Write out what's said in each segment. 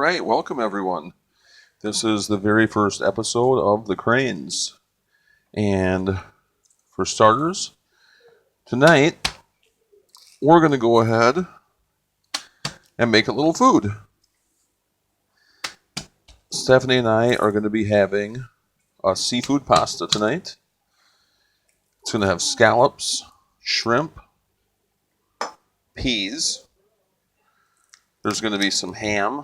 right, welcome everyone. This is the very first episode of The Cranes. And for starters, tonight we're going to go ahead and make a little food. Stephanie and I are going to be having a seafood pasta tonight. It's going to have scallops, shrimp, peas. There's going to be some ham.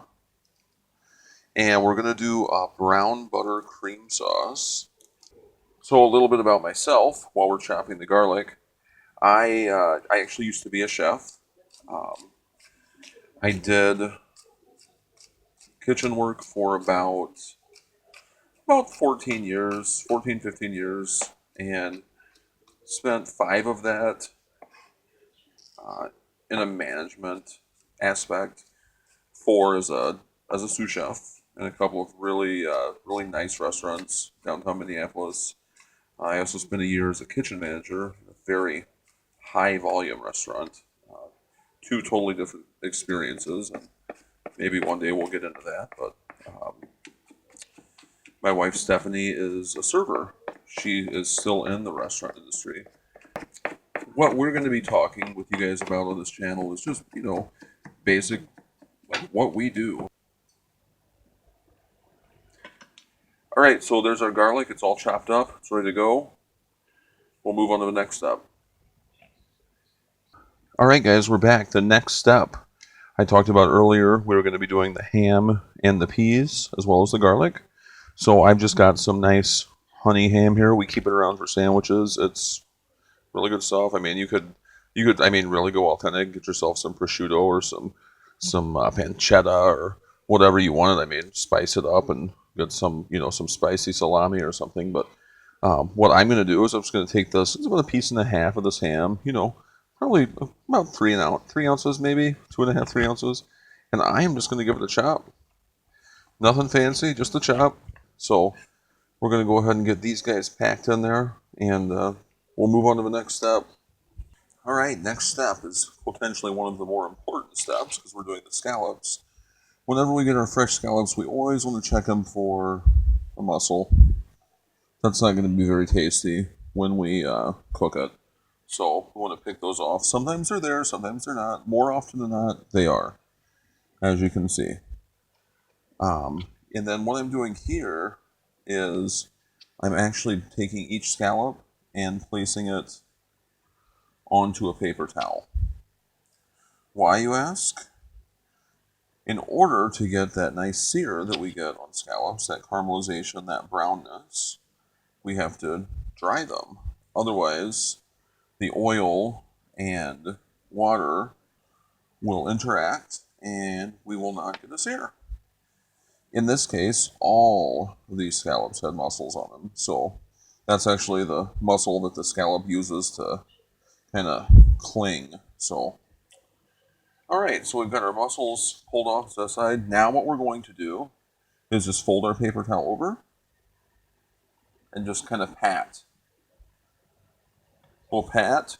And we're going to do a brown butter cream sauce. So a little bit about myself while we're chopping the garlic. I actually used to be a chef. I did kitchen work for about 14 years, 14, 15 years, and spent 5 of that uh, in a management aspect, 4 as a sous chef in a couple of really nice restaurants downtown Minneapolis. I also spent a year as a kitchen manager in a very high volume restaurant. 2 totally different experiences, and maybe one day we'll get into that. But my wife Stephanie is a server. She is still in the restaurant industry. What we're going to be talking with you guys about on this channel is just, basic, like what we do. All right, so there's our garlic. It's all chopped up. It's ready to go. We'll move on to the next step. All right, guys, we're back. The next step I talked about earlier, we were going to be doing the ham and the peas as well as the garlic. So I've just got some nice honey ham here. We keep it around for sandwiches. It's really good stuff. I mean, you could, really go authentic. Get yourself some prosciutto or some pancetta or whatever you wanted. I mean, spice it up and get some, some spicy salami or something. But what I'm going to do is I'm just going to take this. It's about 1.5 pieces of this ham. Probably about 3 ounces, maybe 2.5, 3 ounces, and I am just going to give it a chop. Nothing fancy, just a chop. So we're going to go ahead and get these guys packed in there, and we'll move on to the next step. All right, next step is potentially one of the more important steps because we're doing the scallops. Whenever we get our fresh scallops, we always want to check them for a mussel. That's not going to be very tasty when we cook it. So we want to pick those off. Sometimes they're there, sometimes they're not. More often than not, they are, as you can see. And then what I'm doing here is I'm actually taking each scallop and placing it onto a paper towel. Why, you ask? In order to get that nice sear that we get on scallops, that caramelization, that brownness, we have to dry them. Otherwise, the oil and water will interact and we will not get a sear. In this case, all of these scallops had mussels on them, so that's actually the mussel that the scallop uses to kind of cling. So, all right, so we've got our mussels pulled off to the side. Now what we're going to do is just fold our paper towel over and just kind of pat. We'll pat,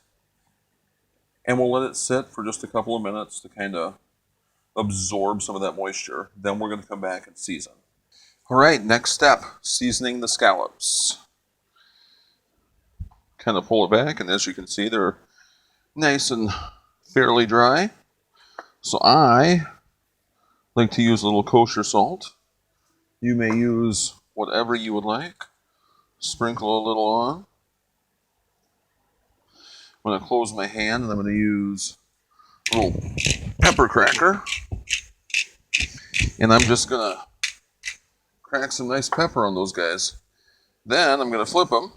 and we'll let it sit for just a couple of minutes to kind of absorb some of that moisture. Then we're going to come back and season. All right, next step, seasoning the scallops. Kind of pull it back, and as you can see, they're nice and fairly dry. So I like to use a little kosher salt. You may use whatever you would like. Sprinkle a little on. I'm going to close my hand, and I'm going to use a little pepper cracker. And I'm just going to crack some nice pepper on those guys. Then I'm going to flip them.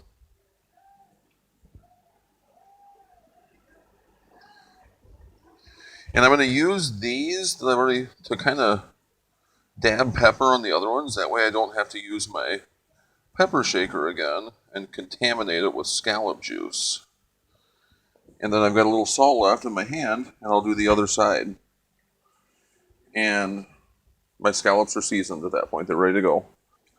And I'm going to use these that I've already to kind of dab pepper on the other ones. That way I don't have to use my pepper shaker again and contaminate it with scallop juice. And then I've got a little salt left in my hand, and I'll do the other side. And my scallops are seasoned at that point. They're ready to go.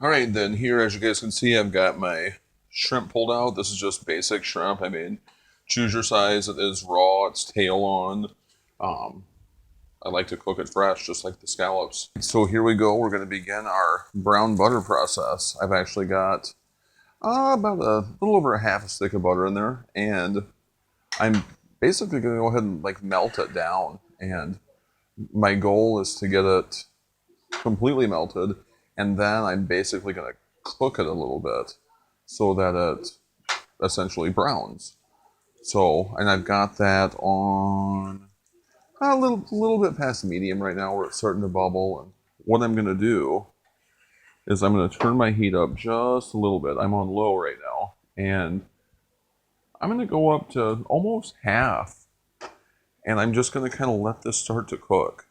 All right, then here, as you guys can see, I've got my shrimp pulled out. This is just basic shrimp. I mean, choose your size. It is raw. It's tail on. I like to cook it fresh, just like the scallops. So here we go. We're going to begin our brown butter process. I've actually got about a little over a half a stick of butter in there, and I'm basically going to go ahead and like melt it down. And my goal is to get it completely melted, and then I'm basically going to cook it a little bit so that it essentially browns. So, and I've got that on a little bit past medium right now, where it's starting to bubble. And what I'm going to do is I'm going to turn my heat up just a little bit. I'm on low right now, and I'm going to go up to almost half, and I'm just going to kind of let this start to cook.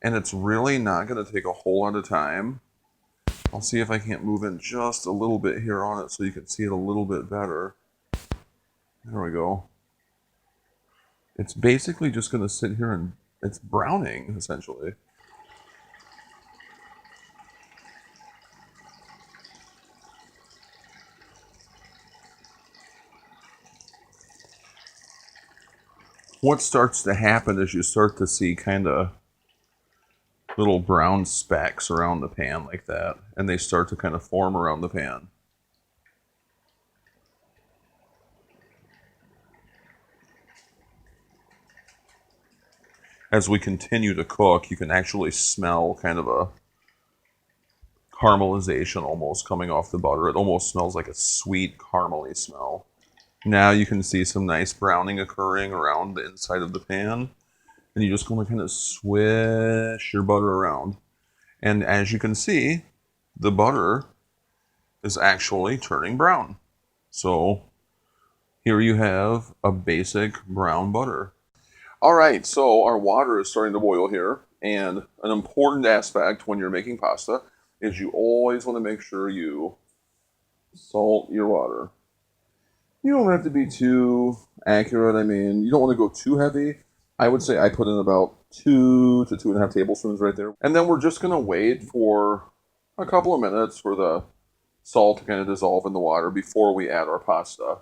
And it's really not going to take a whole lot of time. I'll see if I can't move in just a little bit here on it so you can see it a little bit better. There we go. It's basically just going to sit here and it's browning, essentially. What starts to happen is you start to see kind of little brown specks around the pan like that, and they start to kind of form around the pan. As we continue to cook, you can actually smell kind of a caramelization almost coming off the butter. It almost smells like a sweet caramely smell. Now you can see some nice browning occurring around the inside of the pan, and you just want to kind of swish your butter around. And as you can see, the butter is actually turning brown. So here you have a basic brown butter. All right, so our water is starting to boil here, and an important aspect when you're making pasta is you always want to make sure you salt your water. You don't have to be too accurate. I mean, you don't want to go too heavy. I would say I put in about 2 to 2.5 tablespoons right there. And then we're just going to wait for a couple of minutes for the salt to kind of dissolve in the water before we add our pasta.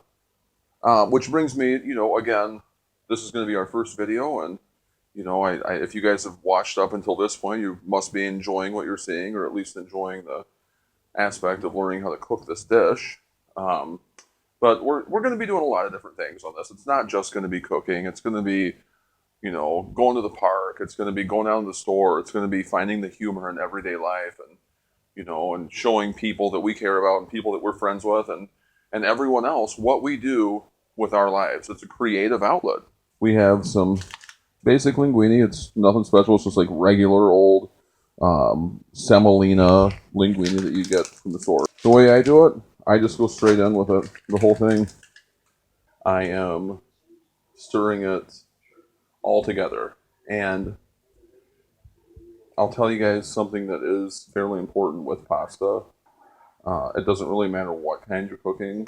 Which brings me, again, this is going to be our first video. And, if you guys have watched up until this point, you must be enjoying what you're seeing, or at least enjoying the aspect of learning how to cook this dish. But we're going to be doing a lot of different things on this. It's not just going to be cooking. It's going to be, going to the park. It's going to be going out to the store. It's going to be finding the humor in everyday life, and, and showing people that we care about and people that we're friends with, and everyone else what we do with our lives. It's a creative outlet. We have some basic linguine. It's nothing special. It's just like regular old semolina linguine that you get from the store. The way I do it, I just go straight in with it, the whole thing. I am stirring it all together. And I'll tell you guys something that is fairly important with pasta. It doesn't really matter what kind you're cooking.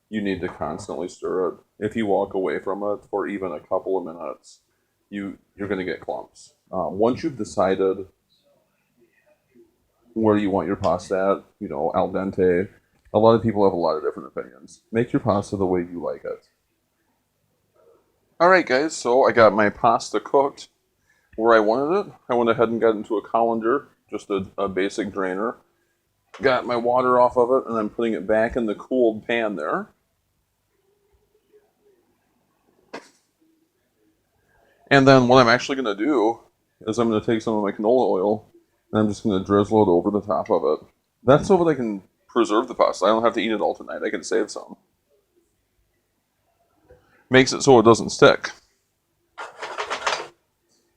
You need to constantly stir it. If you walk away from it for even a couple of minutes, you're going to get clumps. Once you've decided where you want your pasta at, al dente, a lot of people have a lot of different opinions. Make your pasta the way you like it. All right, guys, so I got my pasta cooked where I wanted it. I went ahead and got into a colander, just a basic drainer. Got my water off of it, and I'm putting it back in the cooled pan there. And then what I'm actually going to do is I'm going to take some of my canola oil, and I'm just going to drizzle it over the top of it. That's so that I can preserve the pasta. I don't have to eat it all tonight. I can save some. Makes it so it doesn't stick.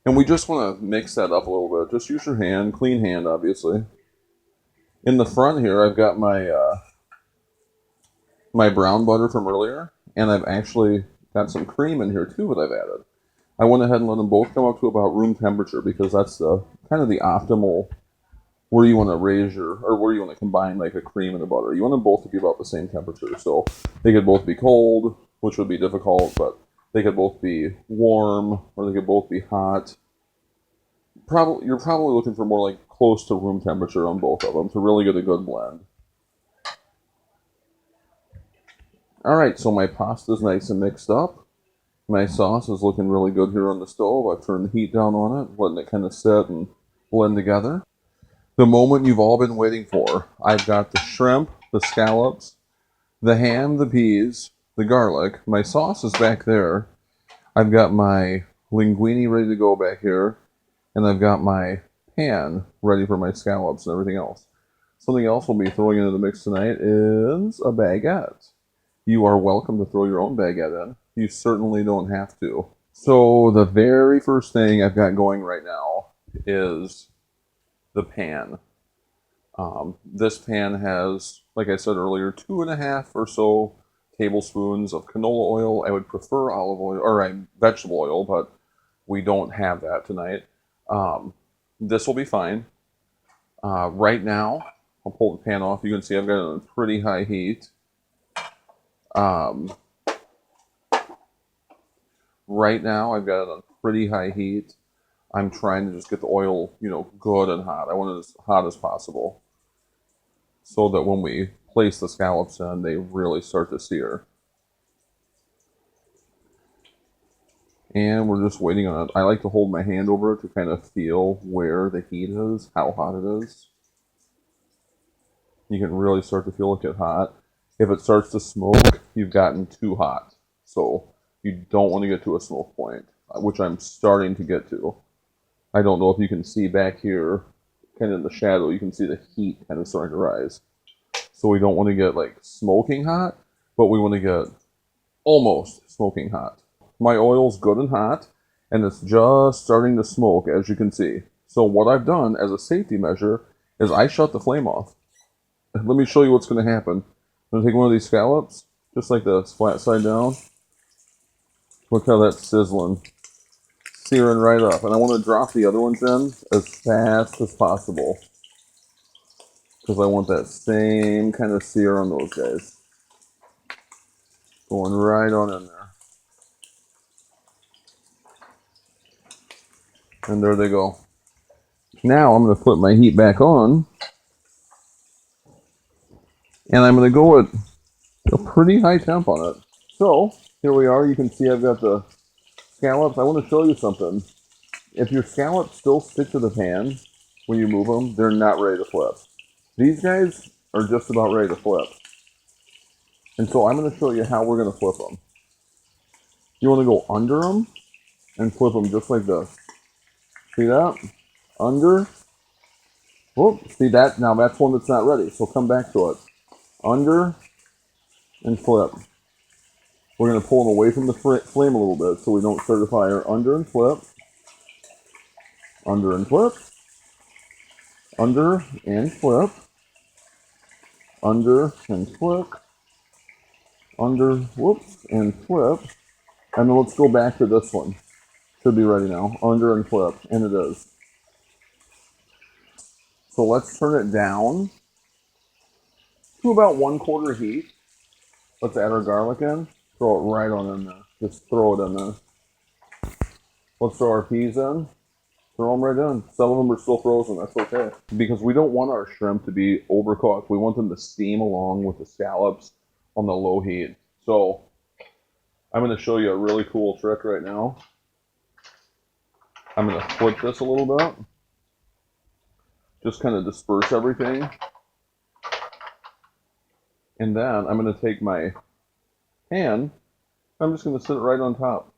And we just want to mix that up a little bit. Just use your hand, clean hand, obviously. In the front here, I've got my my brown butter from earlier, and I've actually got some cream in here too that I've added. I went ahead and let them both come up to about room temperature because that's the kind of the optimal where you want to where you want to combine like a cream and a butter. You want them both to be about the same temperature. So they could both be cold, which would be difficult, but they could both be warm or they could both be hot. You're probably looking for more like close to room temperature on both of them to really get a good blend. All right, so my pasta's nice and mixed up. My sauce is looking really good here on the stove. I've turned the heat down on it, letting it kind of sit and blend together. The moment you've all been waiting for. I've got the shrimp, the scallops, the ham, the peas, the garlic. My sauce is back there. I've got my linguine ready to go back here. And I've got my pan ready for my scallops and everything else. Something else we'll be throwing into the mix tonight is a baguette. You are welcome to throw your own baguette in. You certainly don't have to. So the very first thing I've got going right now is the pan. This pan has, like I said earlier, 2.5 or so tablespoons of canola oil. I would prefer olive oil or vegetable oil, but we don't have that tonight. This will be fine. Right now, I'll pull the pan off. You can see I've got it on pretty high heat. Right now, I've got it on pretty high heat. I'm trying to just get the oil, good and hot. I want it as hot as possible so that when we place the scallops in, they really start to sear. And we're just waiting on it. I like to hold my hand over it to kind of feel where the heat is, how hot it is. You can really start to feel it get hot. If it starts to smoke, you've gotten too hot. So you don't want to get to a smoke point, which I'm starting to get to. I don't know if you can see back here, kind of in the shadow, you can see the heat kind of starting to rise. So we don't want to get like smoking hot, but we want to get almost smoking hot. My oil's good and hot, and it's just starting to smoke, as you can see. So what I've done as a safety measure is I shut the flame off. Let me show you what's going to happen. I'm going to take one of these scallops, just like this, flat side down. Look how that's sizzling. Searing right up. And I want to drop the other ones in as fast as possible, because I want that same kind of sear on those guys. Going right on in there. And there they go. Now I'm going to put my heat back on. And I'm going to go at a pretty high temp on it. So, here we are. You can see I've got the scallops. I want to show you something. If your scallops still stick to the pan when you move them, they're not ready to flip. These guys are just about ready to flip. And so I'm going to show you how we're going to flip them. You want to go under them and flip them just like this. See that? Under. Whoop. See that? Now that's one that's not ready. So come back to it. Under and flip. We're going to pull them away from the flame a little bit so we don't start a fire. Under and flip. Under and flip. Under and flip. Under and flip. Under, whoops, and flip. And then let's go back to this one. Should be ready now. Under and flip. And it is. So let's turn it down to about 1/4 heat. Let's add our garlic in. Throw it right on in there. Just throw it in there. Let's throw our peas in. Throw them right in. Some of them are still frozen. That's okay. Because we don't want our shrimp to be overcooked. We want them to steam along with the scallops on the low heat. So I'm going to show you a really cool trick right now. I'm going to flip this a little bit. Just kind of disperse everything. And then I'm going to take my pan. I'm just going to sit it right on top.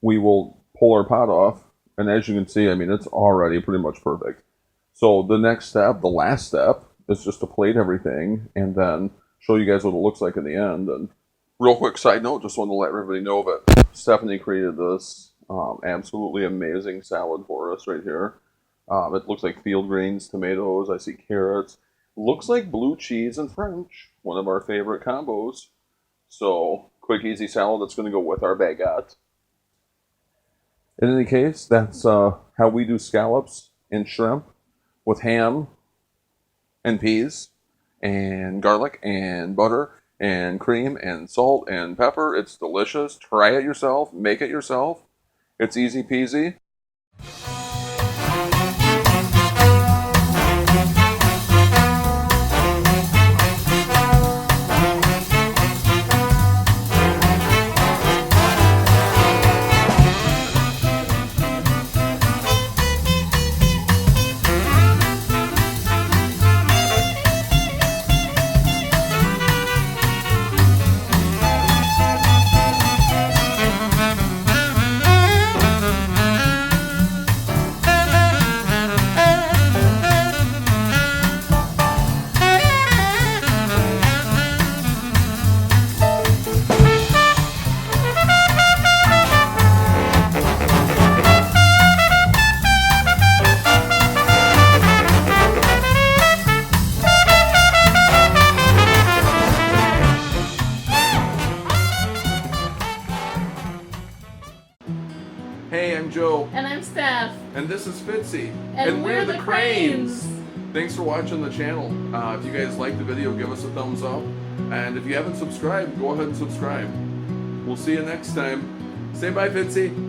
We will pull our pot off. And as you can see, I mean, it's already pretty much perfect. So the next step, the last step, is just to plate everything and then show you guys what it looks like in the end. And real quick side note, just wanted to let everybody know that Stephanie created this absolutely amazing salad for us right here. It looks like field greens, tomatoes, I see carrots. Looks like blue cheese and French, one of our favorite combos. So, quick, easy salad that's going to go with our baguette. In any case, that's how we do scallops and shrimp with ham and peas and garlic and butter and cream and salt and pepper. It's delicious. Try it yourself. Make it yourself. It's easy peasy. I'm Steph. And this is Fitzy. And we're the Cranes. Thanks for watching the channel. If you guys like the video, give us a thumbs up. And if you haven't subscribed, go ahead and subscribe. We'll see you next time. Say bye, Fitzy.